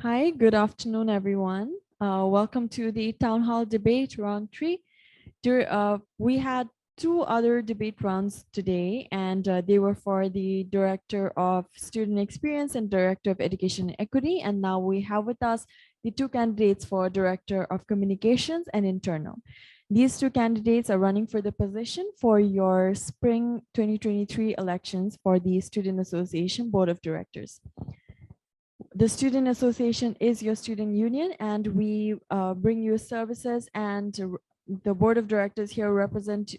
Hi, good afternoon, everyone. Welcome to the Town Hall Debate Round 3. We had two other debate rounds today, and they were for the Director of Student Experience and Director of Education and Equity. And now we have with us the two candidates for Director of Communications and Internal. These two candidates are running for the position for your spring 2023 elections for the Student Association Board of Directors. The Student Association is your student union, and we bring you services, and the board of directors here represent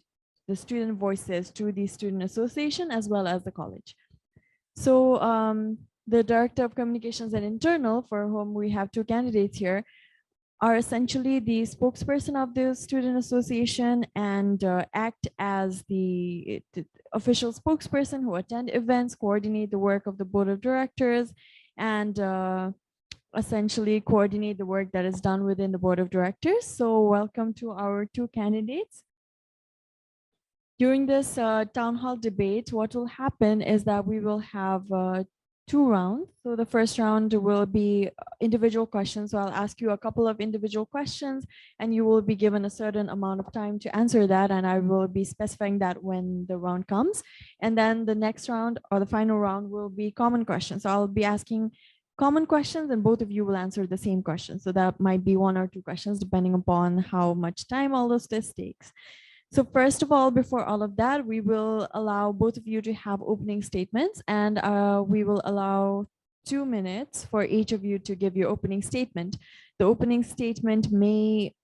the student voices to the Student Association as well as the college. So the Director of Communications and Internal, for whom we have two candidates here, are essentially the spokesperson of the Student Association and act as the official spokesperson who attend events, coordinate the work of the board of directors, and essentially coordinate the work that is done within the board of directors. So welcome to our two candidates. During this town hall debate, what will happen is that we will have two rounds. So the first round will be individual questions. So I'll ask you a couple of individual questions, and you will be given a certain amount of time to answer that. And I will be specifying that when the round comes. And then the next round, or the final round, will be common questions. So I'll be asking common questions, and both of you will answer the same question. So that might be one or two questions, depending upon how much time all of this takes. So first of all, before all of that, we will allow both of you to have opening statements, and we will allow 2 minutes for each of you to give your opening statement. The opening statement may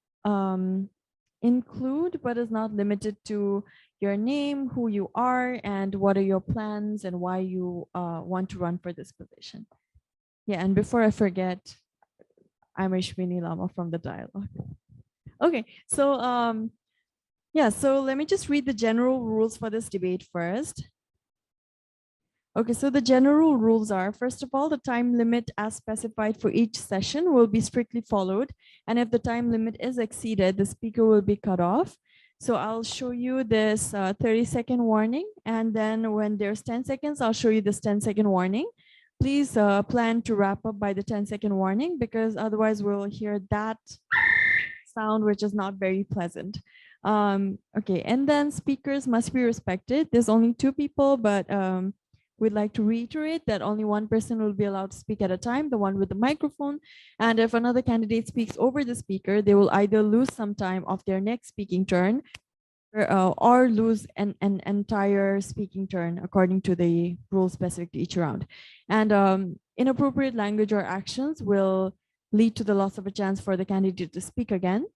include, but is not limited to, your name, who you are, and what are your plans and why you want to run for this position. Yeah, and before I forget, I'm Ayeshwini Lama from the Dialog. Okay, so yeah, so let me just read the general rules for this debate first. Okay, so the general rules are, first of all, the time limit as specified for each session will be strictly followed. And if the time limit is exceeded, the speaker will be cut off. So I'll show you this 30-second warning. And then when there's 10 seconds, I'll show you this 10-second warning. Please plan to wrap up by the 10-second warning, because otherwise we'll hear that sound, which is not very pleasant. Okay, and then speakers must be respected. There's only two people, but we'd like to reiterate that only one person will be allowed to speak at a time, the one with the microphone. And if another candidate speaks over the speaker, they will either lose some time of their next speaking turn or lose an entire speaking turn according to the rules specific to each round. And inappropriate language or actions will lead to the loss of a chance for the candidate to speak again.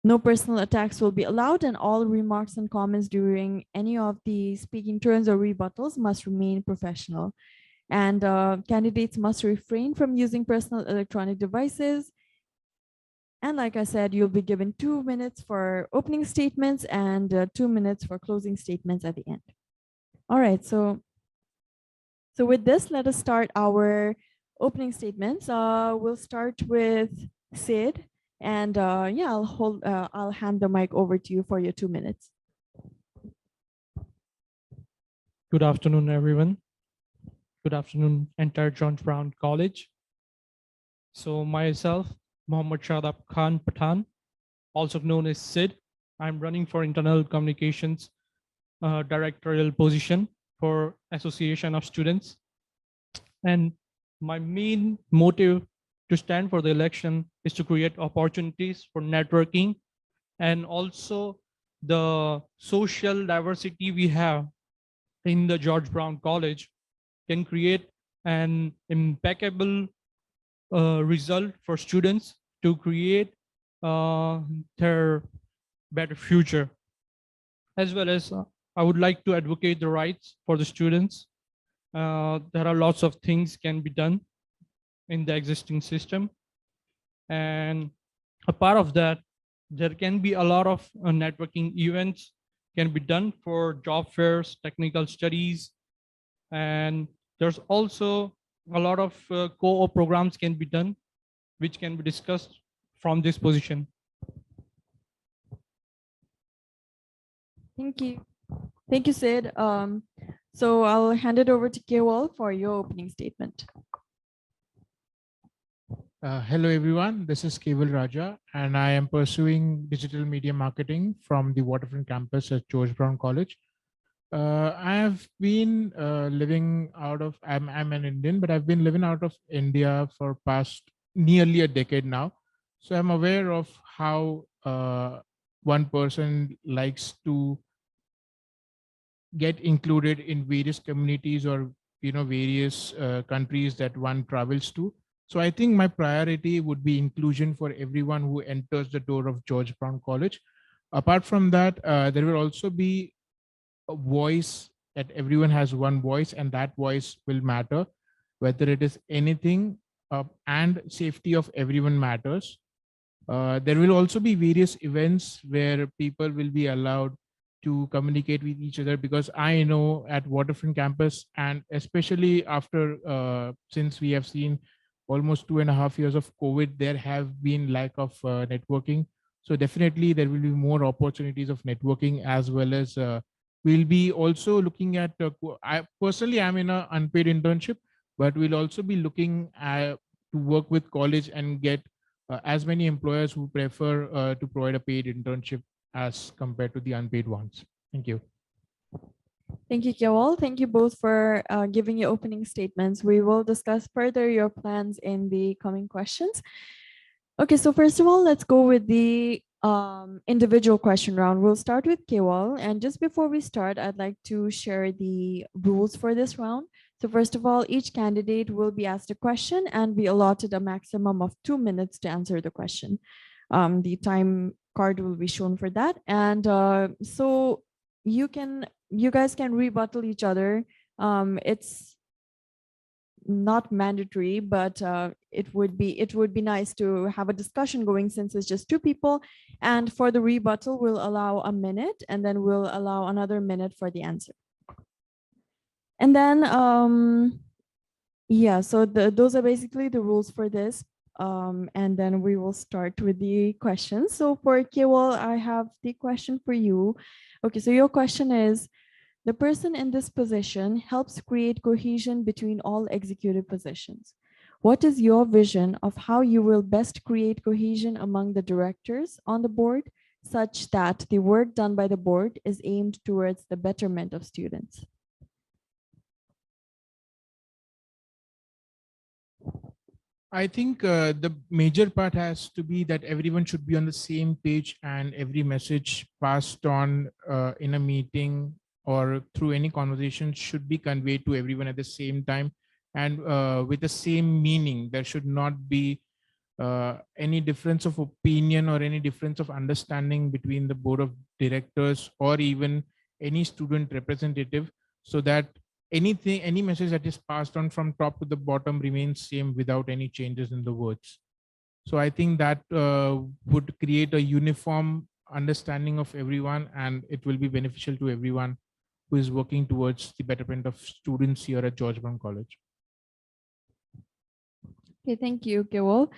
No personal attacks will be allowed, and all remarks and comments during any of the speaking turns or rebuttals must remain professional. And candidates must refrain from using personal electronic devices. And like I said, you'll be given 2 minutes for opening statements and 2 minutes for closing statements at the end. All right, so with this, let us start our opening statements. We'll start with Sid. And yeah, I'll hand the mic over to you for your 2 minutes. Good afternoon, everyone. Good afternoon, entire John Brown College. So myself, Mohammad Shadab Khan Pathan, also known as Sid. I'm running for internal communications directorial position for Association of Students. And my main motive to stand for the election is to create opportunities for networking, and also the social diversity we have in the George Brown College can create an impeccable result for students to create their better future. As well as I would like to advocate the rights for the students. There are lots of things can be done in the existing system. And a part of that, there can be a lot of networking events can be done for job fairs, technical studies, and there's also a lot of co-op programs can be done, which can be discussed from this position. Thank you. Thank you, Sid. So I'll hand it over to Kewal for your opening statement. Hello, everyone. This is Keval Raja, and I am pursuing digital media marketing from the Waterfront campus at George Brown College. I have been living out of, I'm an Indian, but I've been living out of India for past nearly a decade now. So I'm aware of how one person likes to get included in various communities or various countries that one travels to. So I think my priority would be inclusion for everyone who enters the door of George Brown College. Apart from that, there will also be a voice, that everyone has one voice and that voice will matter, whether it is anything, and safety of everyone matters. There will also be various events where people will be allowed to communicate with each other, because I know at Waterfront campus, and especially after since we have seen almost 2.5 years of COVID, there have been lack of networking. So definitely there will be more opportunities of networking, as well as we'll be also looking at. I personally am in an unpaid internship, but we'll also be looking at to work with college and get as many employers who prefer to provide a paid internship as compared to the unpaid ones. Thank you. Thank you, Kewal. Thank you both for giving your opening statements. We will discuss further your plans in the coming questions. Okay, so first of all, let's go with the individual question round. We'll start with Kewal. And just before we start, I'd like to share the rules for this round. So first of all, each candidate will be asked a question and be allotted a maximum of 2 minutes to answer the question. The time card will be shown for that. And so you guys can rebuttal each other. It's not mandatory, but it would be nice to have a discussion going, since it's just two people. And for the rebuttal, we'll allow a minute, and then we'll allow another minute for the answer. And then yeah, so those are basically the rules for this. And then we will start with the questions. So for Kewal, I have the question for you. Okay, so your question is, the person in this position helps create cohesion between all executive positions. What is your vision of how you will best create cohesion among the directors on the board, such that the work done by the board is aimed towards the betterment of students? I think the major part has to be that everyone should be on the same page, and every message passed on in a meeting or through any conversation should be conveyed to everyone at the same time, and with the same meaning. There should not be any difference of opinion or any difference of understanding between the board of directors or even any student representative, so that any message that is passed on from top to the bottom remains same without any changes in the words. So I think that would create a uniform understanding of everyone, and it will be beneficial to everyone who is working towards the betterment of students here at George Brown College. Okay, thank you, Kewal.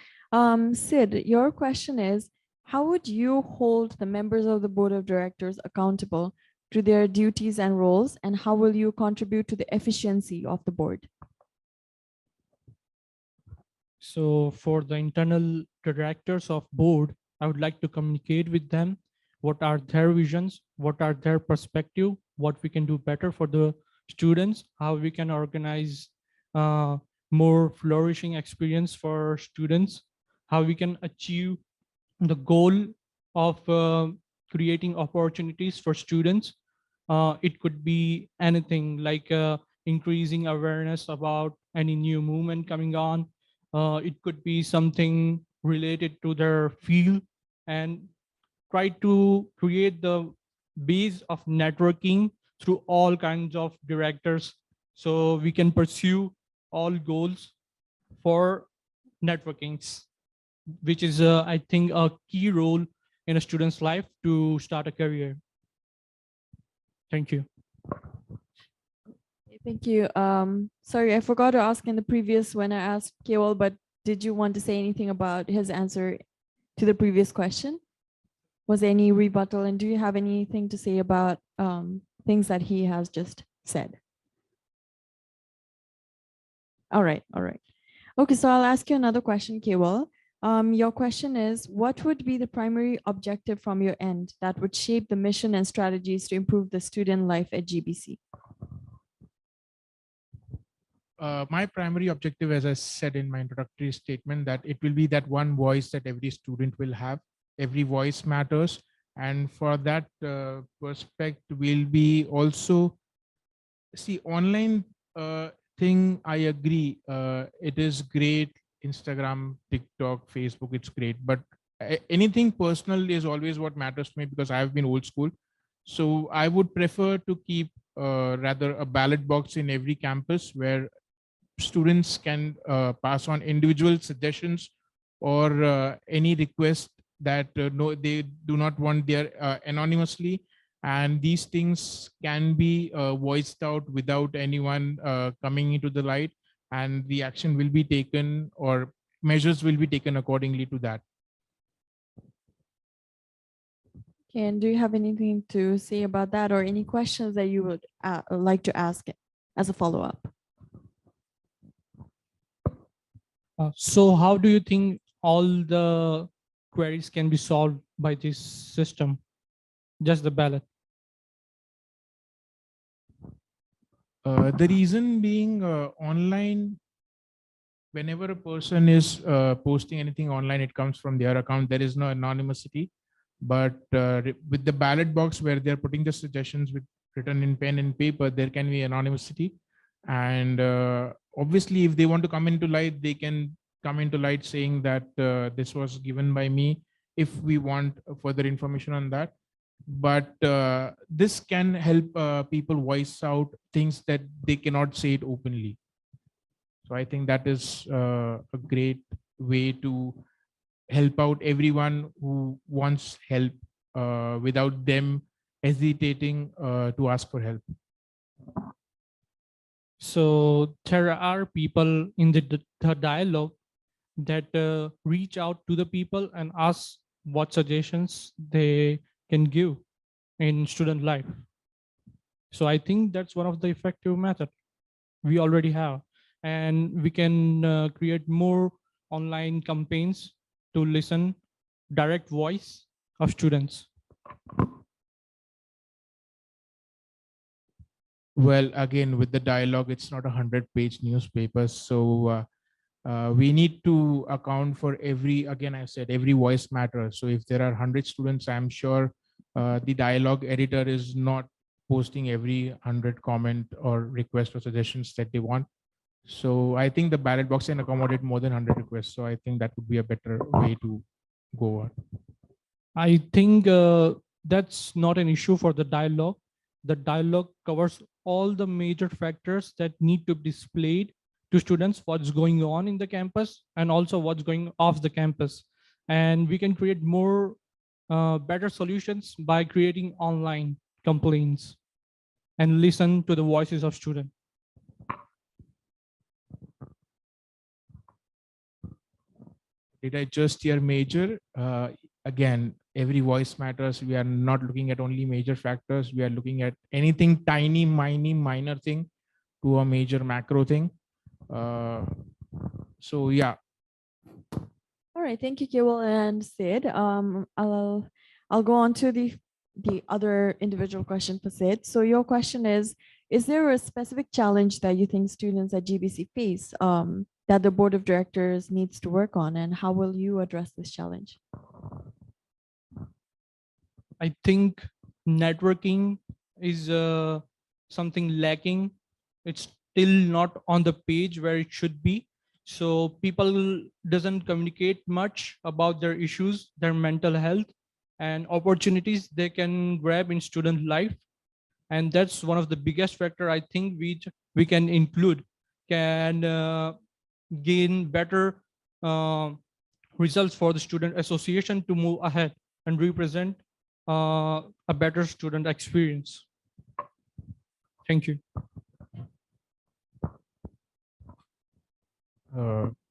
Sid, your question is, how would you hold the members of the board of directors accountable to their duties and roles, and how will you contribute to the efficiency of the board? So for the internal directors of board, I would like to communicate with them what are their visions, what are their perspective, what we can do better for the students, how we can organize more flourishing experience for students, how we can achieve the goal of creating opportunities for students. It could be anything like increasing awareness about any new movement coming on. It could be something related to their field, and try to create the base of networking through all kinds of directors, so we can pursue all goals for networkings, which is I think a key role in a student's life to start a career. Thank you. Thank you. Sorry, I forgot to ask in the previous when I asked Kewal, but did you want to say anything about his answer to the previous question? Was there any rebuttal, and do you have anything to say about things that he has just said? All right, all right. Okay, so I'll ask you another question, Kewal. Your question is, what would be the primary objective from your end that would shape the mission and strategies to improve the student life at GBC? My primary objective, as I said in my introductory statement, that it will be that one voice that every student will have. Every voice matters. And for that perspective, we'll be also see online thing. I agree. It is great. Instagram, TikTok, Facebook, it's great. But anything personal is always what matters to me because I've been old school. So I would prefer to keep rather a ballot box in every campus where students can pass on individual suggestions or any request that no, they do not want their anonymously, and these things can be voiced out without anyone coming into the light, and the action will be taken or measures will be taken accordingly to that. Okay, and do you have anything to say about that or any questions that you would like to ask as a follow-up? So how do you think all the queries can be solved by this system? Just the ballot. The reason being online, whenever a person is posting anything online, it comes from their account. There is no anonymity. But with the ballot box where they're putting the suggestions with written in pen and paper, there can be anonymity. And obviously, if they want to come into light, they can come into light saying that this was given by me if we want further information on that. But this can help people voice out things that they cannot say it openly. So I think that is a great way to help out everyone who wants help without them hesitating to ask for help. So there are people in the dialogue that reach out to the people and ask what suggestions they can give in student life. So I think that's one of the effective method we already have, and we can create more online campaigns to listen direct voice of students. Well, again, with the dialogue, it's not 100-page newspaper. So we need to account for every, again, I said, every voice matters. So if there are 100 students, I'm sure the dialogue editor is not posting every 100 comment or request or suggestions that they want. So I think the ballot box can accommodate more than 100 requests. So I think that would be a better way to go on. I think that's not an issue for the dialogue. The dialogue covers all the major factors that need to be displayed to students, what's going on in the campus and also what's going off the campus. And we can create more better solutions by creating online complaints and listen to the voices of students. Did I just hear major? Again, every voice matters. We are not looking at only major factors. We are looking at anything tiny, minor thing to a major macro thing. So yeah. All right, thank you, Kewal and Sid. I'll go on to the other individual question for Sid. So your question is there a specific challenge that you think students at GBC face that the board of directors needs to work on, and how will you address this challenge? I think networking is something lacking. It's still not on the page where it should be. So people doesn't communicate much about their issues, their mental health and opportunities they can grab in student life. And that's one of the biggest factor I think we can include, can gain better results for the student association to move ahead and represent a better student experience. Thank you.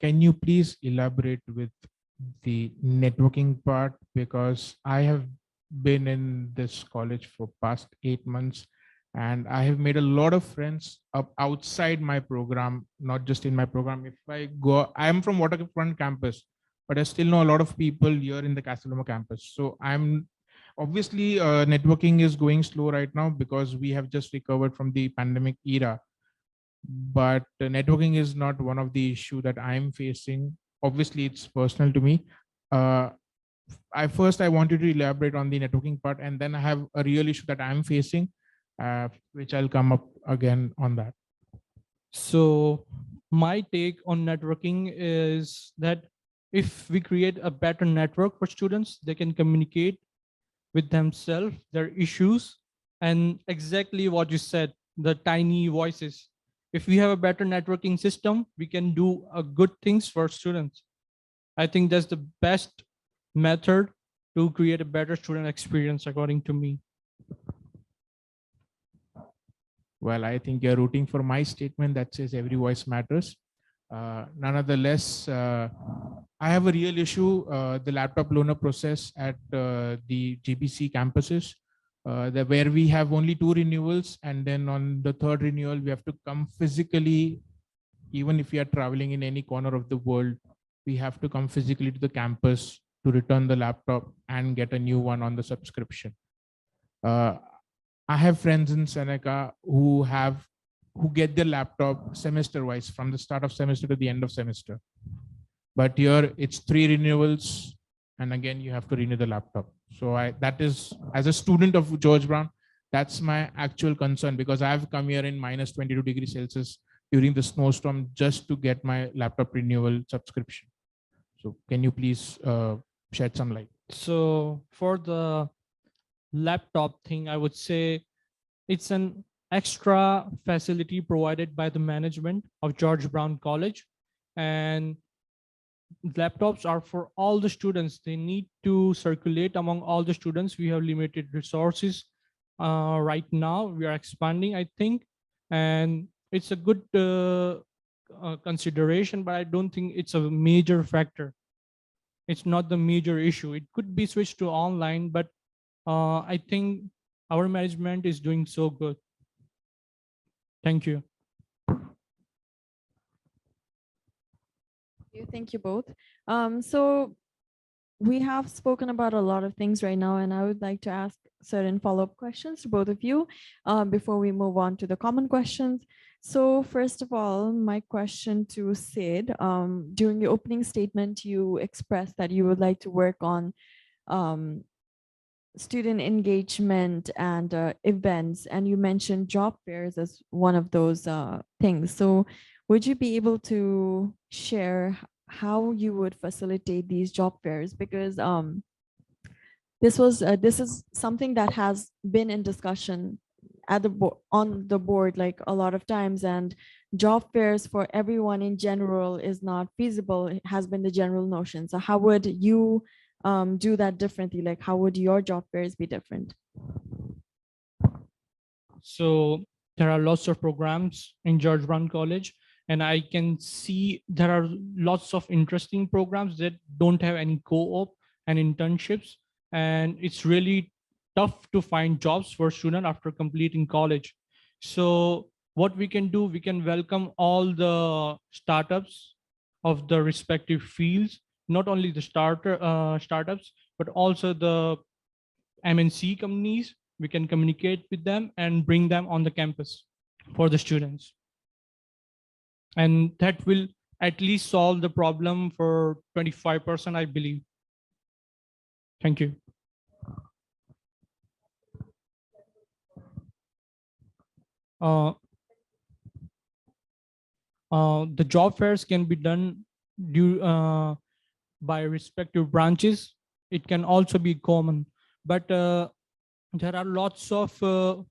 Can you please elaborate with the networking part? Because I have been in this college for past 8 months and I have made a lot of friends up outside my program, not just in my program. If I go, I am from Waterfront campus, but I still know a lot of people here in the Castelloma campus. So I'm obviously networking is going slow right now because we have just recovered from the pandemic era. But networking is not one of the issue that I'm facing. Obviously, it's personal to me. Uh, I wanted to elaborate on the networking part, and then I have a real issue that I'm facing, which I'll come up again on that. So my take on networking is that if we create a better network for students, they can communicate with themselves, their issues, and exactly what you said, the tiny voices. If we have a better networking system, we can do good things for students. I think that's the best method to create a better student experience, according to me. Well, I think you're rooting for my statement that says every voice matters. Nonetheless, I have a real issue. The laptop loaner process at the GBC campuses, where we have only 2 renewals, and then on the 3rd renewal, we have to come physically. Even if we are traveling in any corner of the world, we have to come physically to the campus to return the laptop and get a new one on the subscription. I have friends in Seneca who get their laptop semester wise from the start of semester to the end of semester. But here it's 3 renewals, and again you have to renew the laptop. So that is, as a student of George Brown, that's my actual concern, because I've come here in minus 22 degrees Celsius during the snowstorm just to get my laptop renewal subscription. So can you please shed some light? So for the laptop thing, I would say it's an extra facility provided by the management of George Brown College, and laptops are for all the students. They need to circulate among all the students. We have limited resources right now. We are expanding, I think, and it's a good consideration, but I don't think it's a major factor. It's not the major issue. It could be switched to online, but I think our management is doing so good. Thank you. Thank you both. So we have spoken about a lot of things right now, and I would like to ask certain follow-up questions to both of you before we move on to the common questions. So first of all, my question to Sid, during your opening statement, you expressed that you would like to work on student engagement and events, and you mentioned job fairs as one of those things. So would you be able to share how you would facilitate these job fairs? Because this is something that has been in discussion at the on the board like a lot of times, and job fairs for everyone in general is not feasible. It has been the general notion. So how would you do that differently? Like, how would your job fairs be different? So there are lots of programs in George Brown College, and I can see there are lots of interesting programs that don't have any co-op and internships, and it's really tough to find jobs for students after completing college. So what we can do, we can welcome all the startups of the respective fields, not only the startups, but also the MNC companies. We can communicate with them and bring them on the campus for the students. And that will at least solve the problem for 25%, I believe. Thank you. The job fairs can be done by respective branches. It can also be common, but there are lots of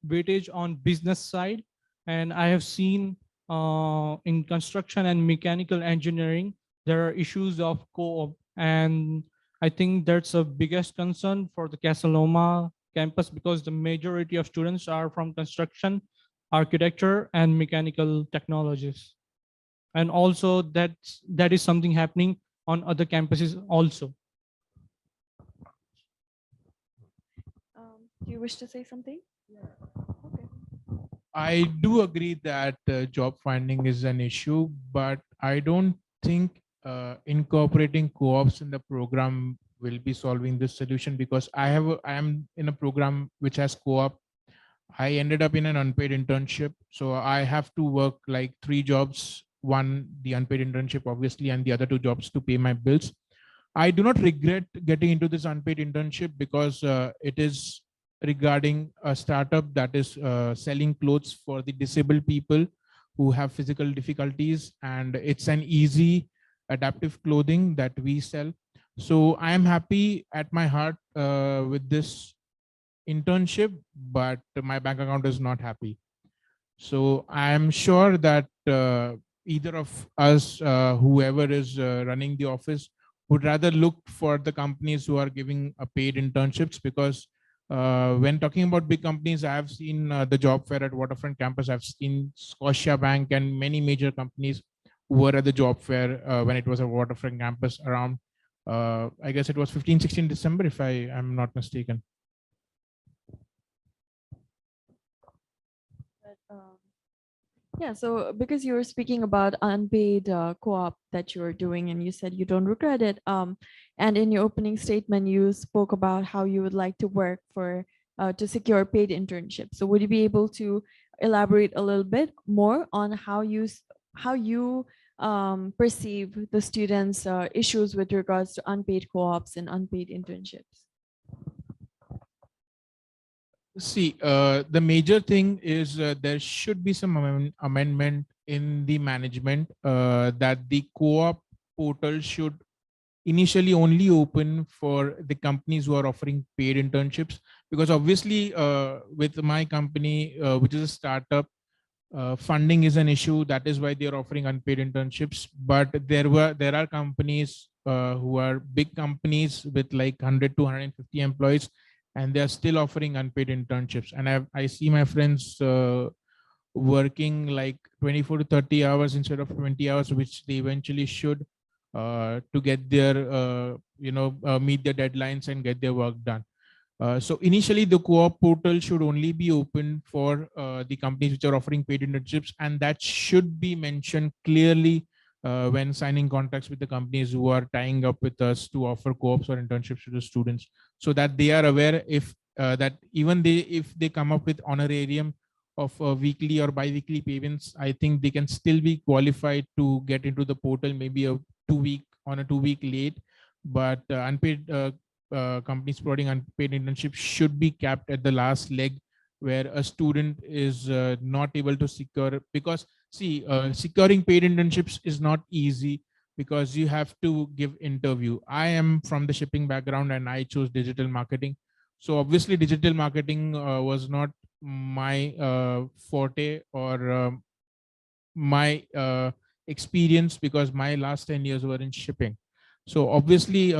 weightage on business side, and I have seen in construction and mechanical engineering there are issues of co-op, and I think that's the biggest concern for the Castelloma campus, because the majority of students are from construction, architecture, and mechanical technologies, and also that is something happening on other campuses also. Do you wish to say something? Yeah. Okay. I do agree that job finding is an issue, but I don't think incorporating co-ops in the program will be solving this solution, because I am in a program which has co-op. I ended up in an unpaid internship, so I have to work like three jobs. One, the unpaid internship, obviously, and the other two jobs to pay my bills. I do not regret getting into this unpaid internship, because it is regarding a startup that is selling clothes for the disabled people who have physical difficulties, and it's an easy adaptive clothing that we sell. So I am happy at my heart with this internship, but my bank account is not happy. So I am sure that either of us, whoever is running the office, would rather look for the companies who are giving paid internships, because when talking about big companies, I have seen the job fair at Waterfront campus. I've seen Scotia Bank and many major companies who were at the job fair when it was at Waterfront campus around, I guess it was 15, 16 December, if I am not mistaken. But, yeah, so because you were speaking about unpaid co-op that you were doing, and you said you don't regret it. And in your opening statement, you spoke about how you would like to work for to secure paid internships. So would you be able to elaborate a little bit more on how you perceive the students' issues with regards to unpaid co-ops and unpaid internships? See, the major thing is there should be some amendment in the management that the co-op portal should initially only open for the companies who are offering paid internships, because obviously with my company, which is a startup, funding is an issue. That is why they are offering unpaid internships. But there are companies who are big companies with like 100 to 150 employees, and they are still offering unpaid internships. And I see my friends working like 24 to 30 hours instead of 20 hours, which they eventually should, to get their meet their deadlines and get their work done. So initially, the co-op portal should only be open for the companies which are offering paid internships, and that should be mentioned clearly when signing contracts with the companies who are tying up with us to offer co-ops or internships to the students, so that they are aware if that even if they come up with honorarium of weekly or bi-weekly payments, I think they can still be qualified to get into the portal, maybe a 2 week late. But unpaid companies providing unpaid internships should be capped at the last leg, where a student is not able to secure, because see, securing paid internships is not easy, because you have to give interview. I am from the shipping background and I chose digital marketing, so obviously digital marketing was not my forte or my experience, because my last 10 years were in shipping. So obviously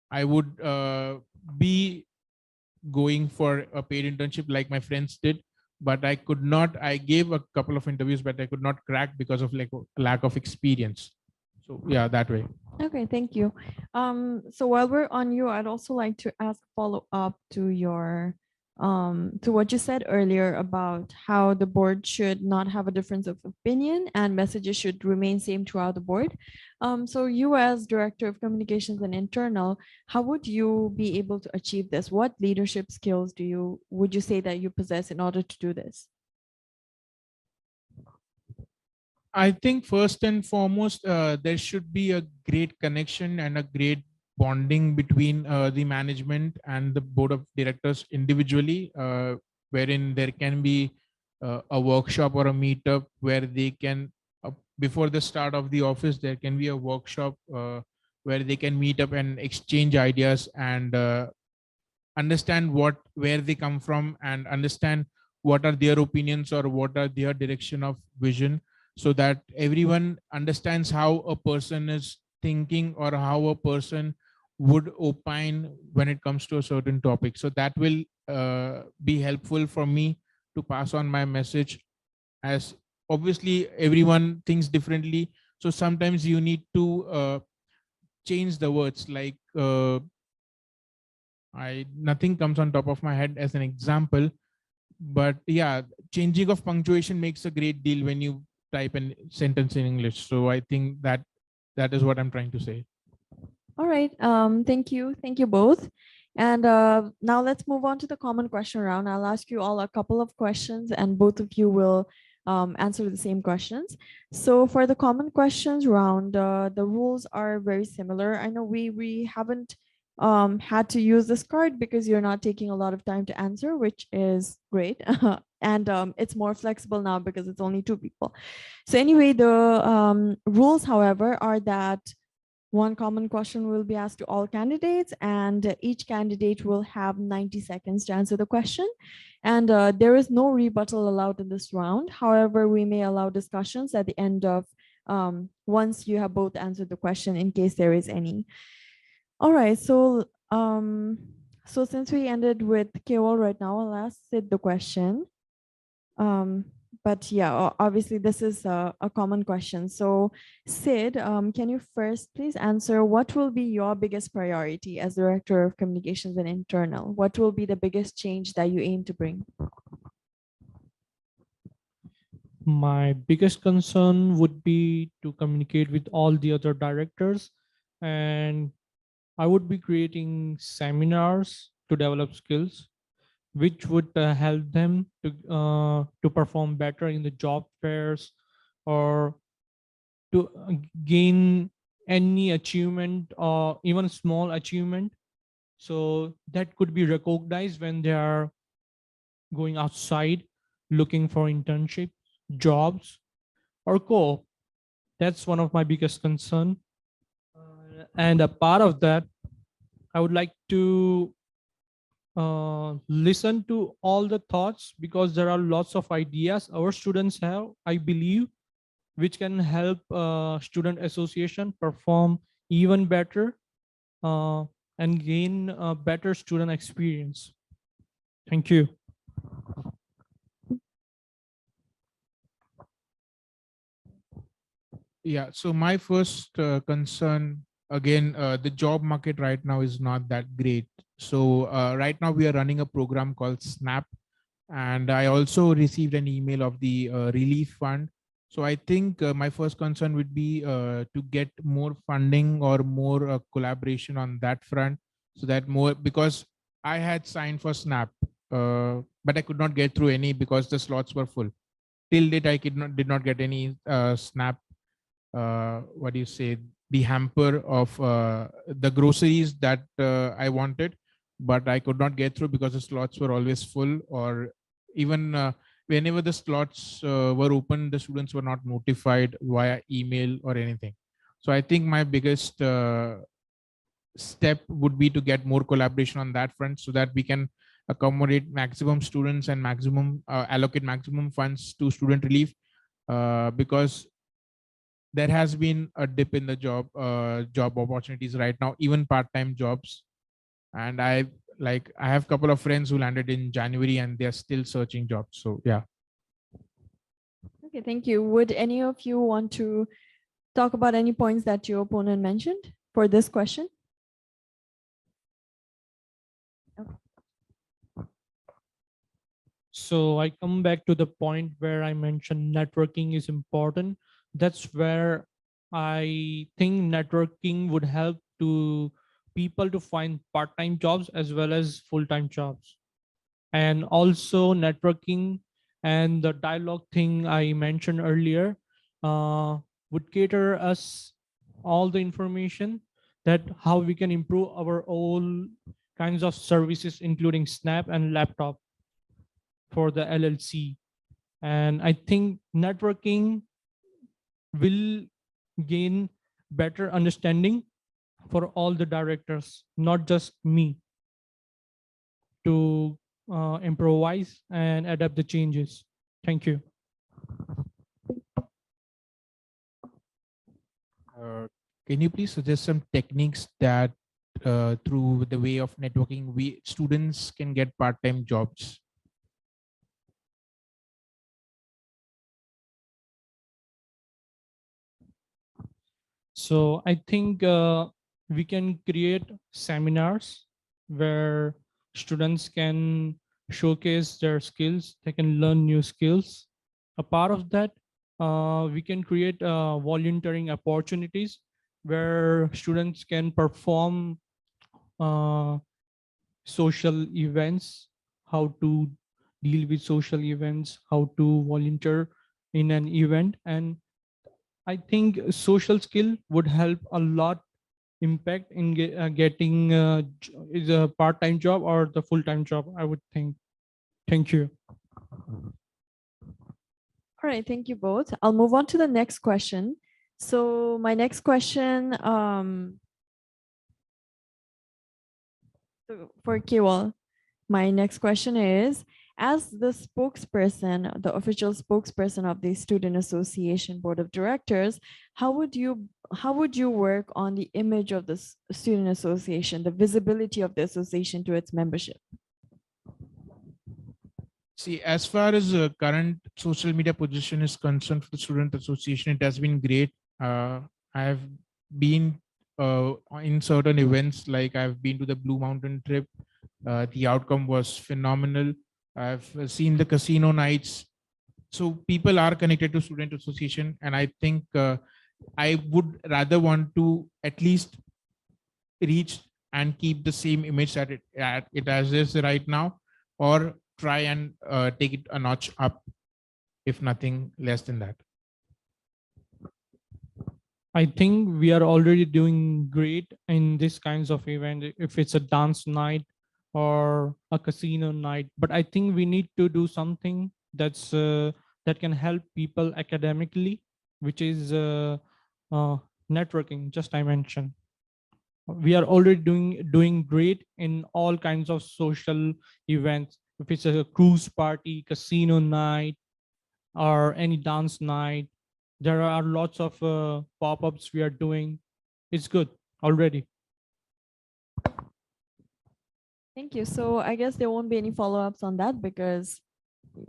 I would be going for a paid internship like my friends did, but I could not. I gave a couple of interviews, but I could not crack because of like lack of experience. So yeah, that way. Okay, thank you. So while we're on you, I'd also like to ask follow up to your to what you said earlier about how the board should not have a difference of opinion and messages should remain same throughout the board. So you as Director of Communications and Internal, how would you be able to achieve this? What leadership skills would you say that you possess in order to do this? I think first and foremost, there should be a great connection and a great bonding between the management and the board of directors individually, wherein there can be a workshop or a meetup where they can, before the start of the office, there can be a workshop where they can meet up and exchange ideas and understand where they come from and understand what are their opinions or what are their direction of vision, so that everyone understands how a person is thinking or how a person would opine when it comes to a certain topic. So that will be helpful for me to pass on my message, as obviously everyone thinks differently. So sometimes you need to change the words, like I nothing comes on top of my head as an example, But yeah, changing of punctuation makes a great deal when you type a sentence in English. So I think that that is what I'm trying to say. All right. Thank you. Thank you both. And now let's move on to the common question round. I'll ask you all a couple of questions and both of you will answer the same questions. So for the common questions round, the rules are very similar. I know we haven't had to use this card because you're not taking a lot of time to answer, which is great. And it's more flexible now because it's only two people. So anyway, the rules, however, are that one common question will be asked to all candidates, and each candidate will have 90 seconds to answer the question. And there is no rebuttal allowed in this round. However, we may allow discussions at the end of once you have both answered the question in case there is any. All right, so since we ended with Kewal right now, I'll ask Sid the question. Um, but yeah, obviously this is a common question. So Sid, can you first please answer what will be your biggest priority as Director of Communications and Internal? What will be the biggest change that you aim to bring? My biggest concern would be to communicate with all the other directors, and I would be creating seminars to develop skills which would help them to perform better in the job fairs or to gain any achievement or even small achievement, so that could be recognized when they are going outside looking for internship jobs or co. That's one of my biggest concern. And a part of that, I would like to listen to all the thoughts, because there are lots of ideas our students have, I believe, which can help student association perform even better uh, and gain a better student experience. Thank you. Yeah, so my first concern again, the job market right now is not that great. So right now we are running a program called Snap, and I also received an email of the relief fund. So I think my first concern would be to get more funding or more collaboration on that front, so that more, because I had signed for Snap, but I could not get through any because the slots were full. Till date, I did not get any Snap, what do you say, the hamper of the groceries that I wanted, but I could not get through because the slots were always full, or even whenever the slots were open, the students were not notified via email or anything. So I think my biggest step would be to get more collaboration on that front, so that we can accommodate maximum students and maximum allocate maximum funds to student relief, because there has been a dip in the job opportunities right now, even part-time jobs. And I have a couple of friends who landed in January and they're still searching jobs. So yeah. Okay, thank you. Would any of you want to talk about any points that your opponent mentioned for this question? So I come back to the point where I mentioned networking is important. That's where I think networking would help to people to find part-time jobs as well as full-time jobs. And also networking and the dialogue thing I mentioned earlier would cater us all the information that how we can improve our all kinds of services, including Snap and laptop for the LLC. And I think networking will gain better understanding for all the directors, not just me, to improvise and adapt the changes. Thank you. uh, can you please suggest some techniques that through the way of networking we students can get part-time jobs? So I think we can create seminars where students can showcase their skills. They can learn new skills. A part of that, we can create volunteering opportunities where students can perform uh, social events, how to deal with social events, how to volunteer in an event. And I think social skill would help a lot impact in getting is a part-time job or the full-time job, I would think. Thank you. All right, thank you both. I'll move on to the next question. So my next question for Kiwal, my next question is, as the spokesperson, the official spokesperson of the Student Association Board of Directors, how would you work on the image of the student association, the visibility of the association to its membership? See, as far as current social media position is concerned for the Student Association, it has been great. I have been in certain events, like I've been to the Blue Mountain trip. The outcome was phenomenal. I've seen the casino nights. So people are connected to Student Association, and I think I would rather want to at least reach and keep the same image that it as is right now, or try and take it a notch up, if nothing less than that. I think we are already doing great in this kinds of event, if it's a dance night or a casino night. But I think we need to do something that can help people academically, which is uh, networking. Just I mentioned, we are already doing great in all kinds of social events. If it's a cruise party, casino night, or any dance night, there are lots of pop-ups we are doing. It's good already. Thank you. So I guess there won't be any follow-ups on that because,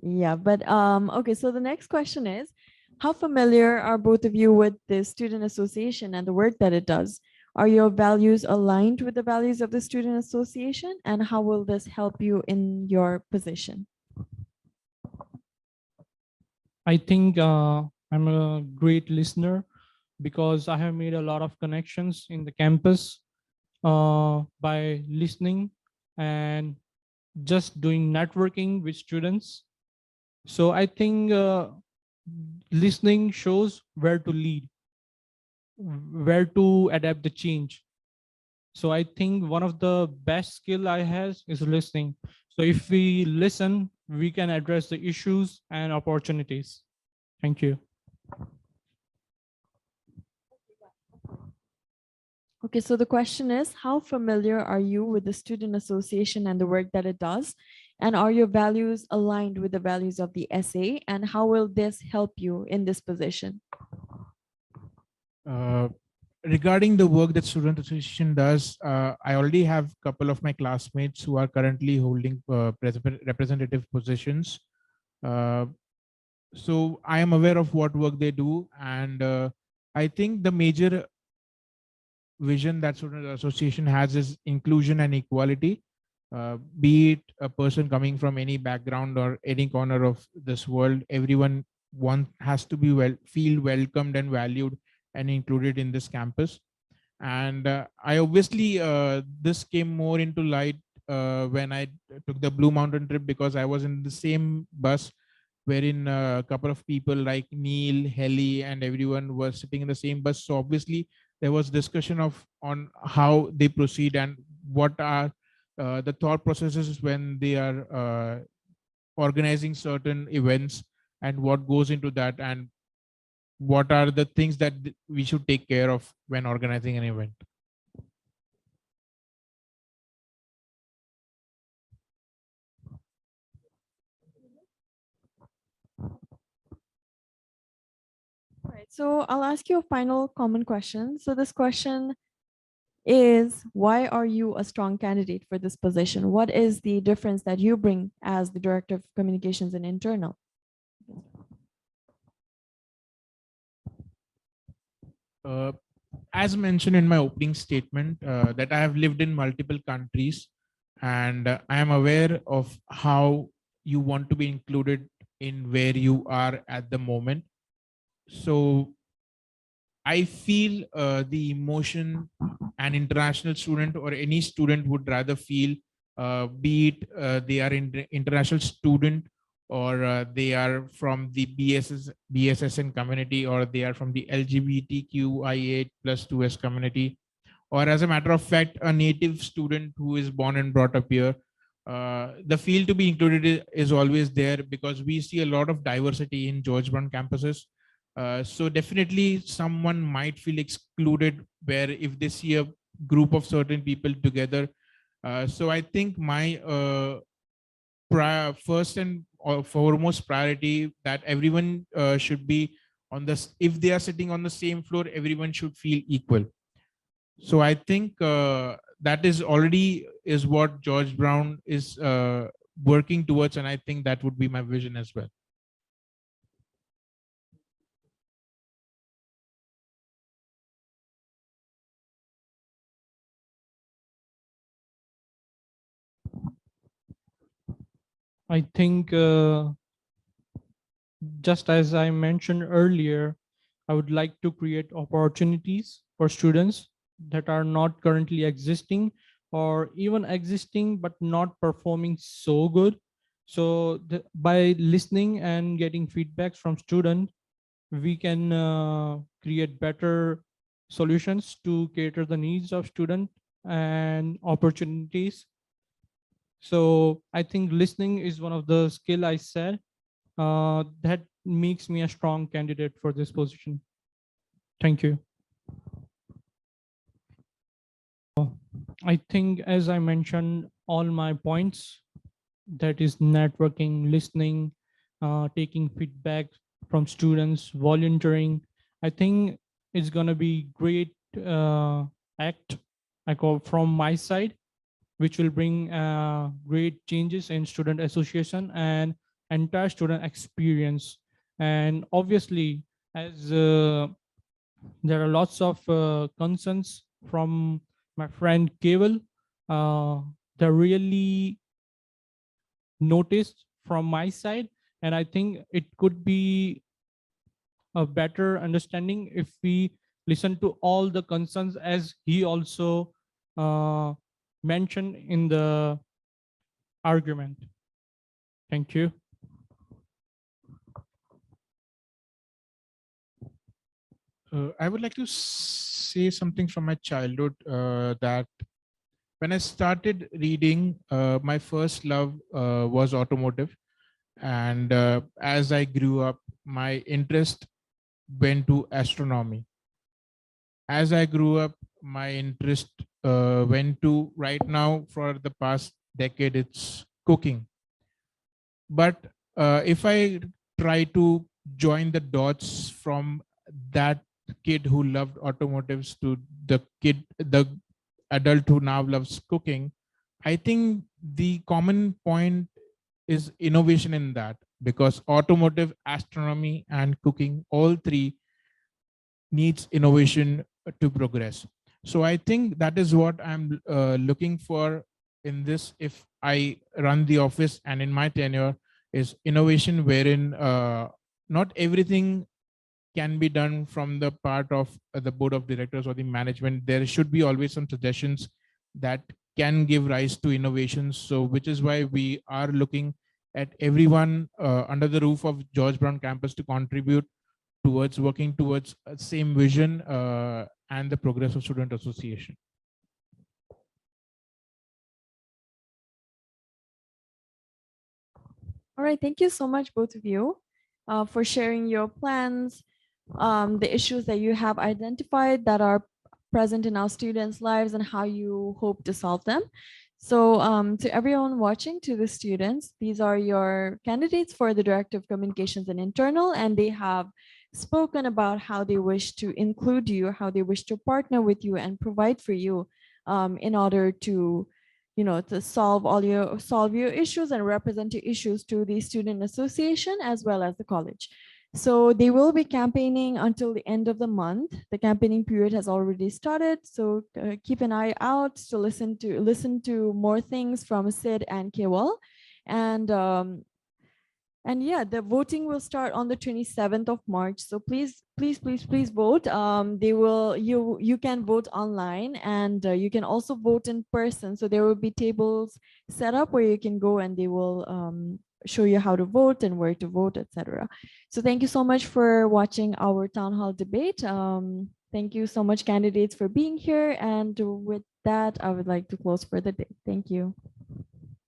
yeah, but okay, so the next question is, how familiar are both of you with the student association and the work that it does? Are your values aligned with the values of the student association, and how will this help you in your position? I think I'm a great listener because I have made a lot of connections in the campus by listening and just doing networking with students. So I think listening shows where to lead, where to adapt the change. So I think one of the best skill I has is listening. So if we listen, we can address the issues and opportunities. Thank you. Okay, so the question is, how familiar are you with the student association and the work that it does? And are your values aligned with the values of the SA? And how will this help you in this position? Regarding the work that Student Association does, I already have a couple of my classmates who are currently holding representative positions. So I am aware of what work they do, and I think the major vision that Student Association has is inclusion and equality. Be it a person coming from any background or any corner of this world, everyone has to be feel welcomed and valued and included in this campus. And I obviously this came more into light when I took the Blue Mountain trip, because I was in the same bus wherein a couple of people like Neil, Heli, and everyone was sitting in the same bus. So obviously there was discussion of on how they proceed and what are the thought processes when they are organizing certain events, and what goes into that, and what are the things that we should take care of when organizing an event. All right, so I'll ask you a final common question. So this question is, why are you a strong candidate for this position? What is the difference that you bring as the Director of Communications and Internal? As mentioned in my opening statement, that I have lived in multiple countries, and I am aware of how you want to be included in where you are at the moment. So I feel the emotion an international student or any student would rather feel, be it they are in international student, or they are from the BSSN community, or they are from the LGBTQIA plus 2S community, or as a matter of fact, a native student who is born and brought up here. The feel to be included is always there, because we see a lot of diversity in George Brown campuses. So definitely someone might feel excluded where if they see a group of certain people together. So I think my first and foremost priority that everyone should be on this. If they are sitting on the same floor, everyone should feel equal. So I think that is already is what George Brown is working towards, and I think that would be my vision as well. I think just as I mentioned earlier, I would like to create opportunities for students that are not currently existing, or even existing but not performing so good. So by listening and getting feedbacks from students, we can create better solutions to cater the needs of student and opportunities. So I think listening is one of the skill I said that makes me a strong candidate for this position. Thank you. I think, as I mentioned, all my points, that is networking, listening, taking feedback from students, volunteering. I think it's gonna be great act I call from my side, which will bring great changes in student association and entire student experience. And obviously, as there are lots of concerns from my friend Keval, they're really noticed from my side, and I think it could be a better understanding if we listen to all the concerns as he also uh, mentioned in the argument. Thank you. I would like to say something from my childhood, that when I started reading, my first love was automotive. And as I grew up, my interest went to astronomy. As I grew up, my interest went to, right now, for the past decade, it's cooking. But if I try to join the dots from that kid who loved automotives to the adult who now loves cooking, I think the common point is innovation in that, because automotive, astronomy, and cooking, all three needs innovation to progress. So I think that is what I'm looking for in this. If I run the office and in my tenure, is innovation wherein not everything can be done from the part of the board of directors or the management. There should be always some suggestions that can give rise to innovations. So which is why we are looking at everyone under the roof of George Brown campus to contribute towards working towards same vision and the progress of student association. All right, thank you so much, both of you, for sharing your plans, the issues that you have identified that are present in our students' lives and how you hope to solve them. So to everyone watching, to the students, these are your candidates for the Director of Communications and Internal, and they have spoken about how they wish to include you, how they wish to partner with you and provide for you in order to to solve your issues and represent your issues to the student association as well as the college. So they will be campaigning until the end of the month. The campaigning period has already started. So keep an eye out to listen to more things from Sid and Kewal. And yeah, the voting will start on the 27th of March. So please vote. You can vote online, and you can also vote in person. So there will be tables set up where you can go, and they will show you how to vote and where to vote, etc. So thank you so much for watching our town hall debate. Thank you so much, candidates, for being here. And with that, I would like to close for the day. Thank you.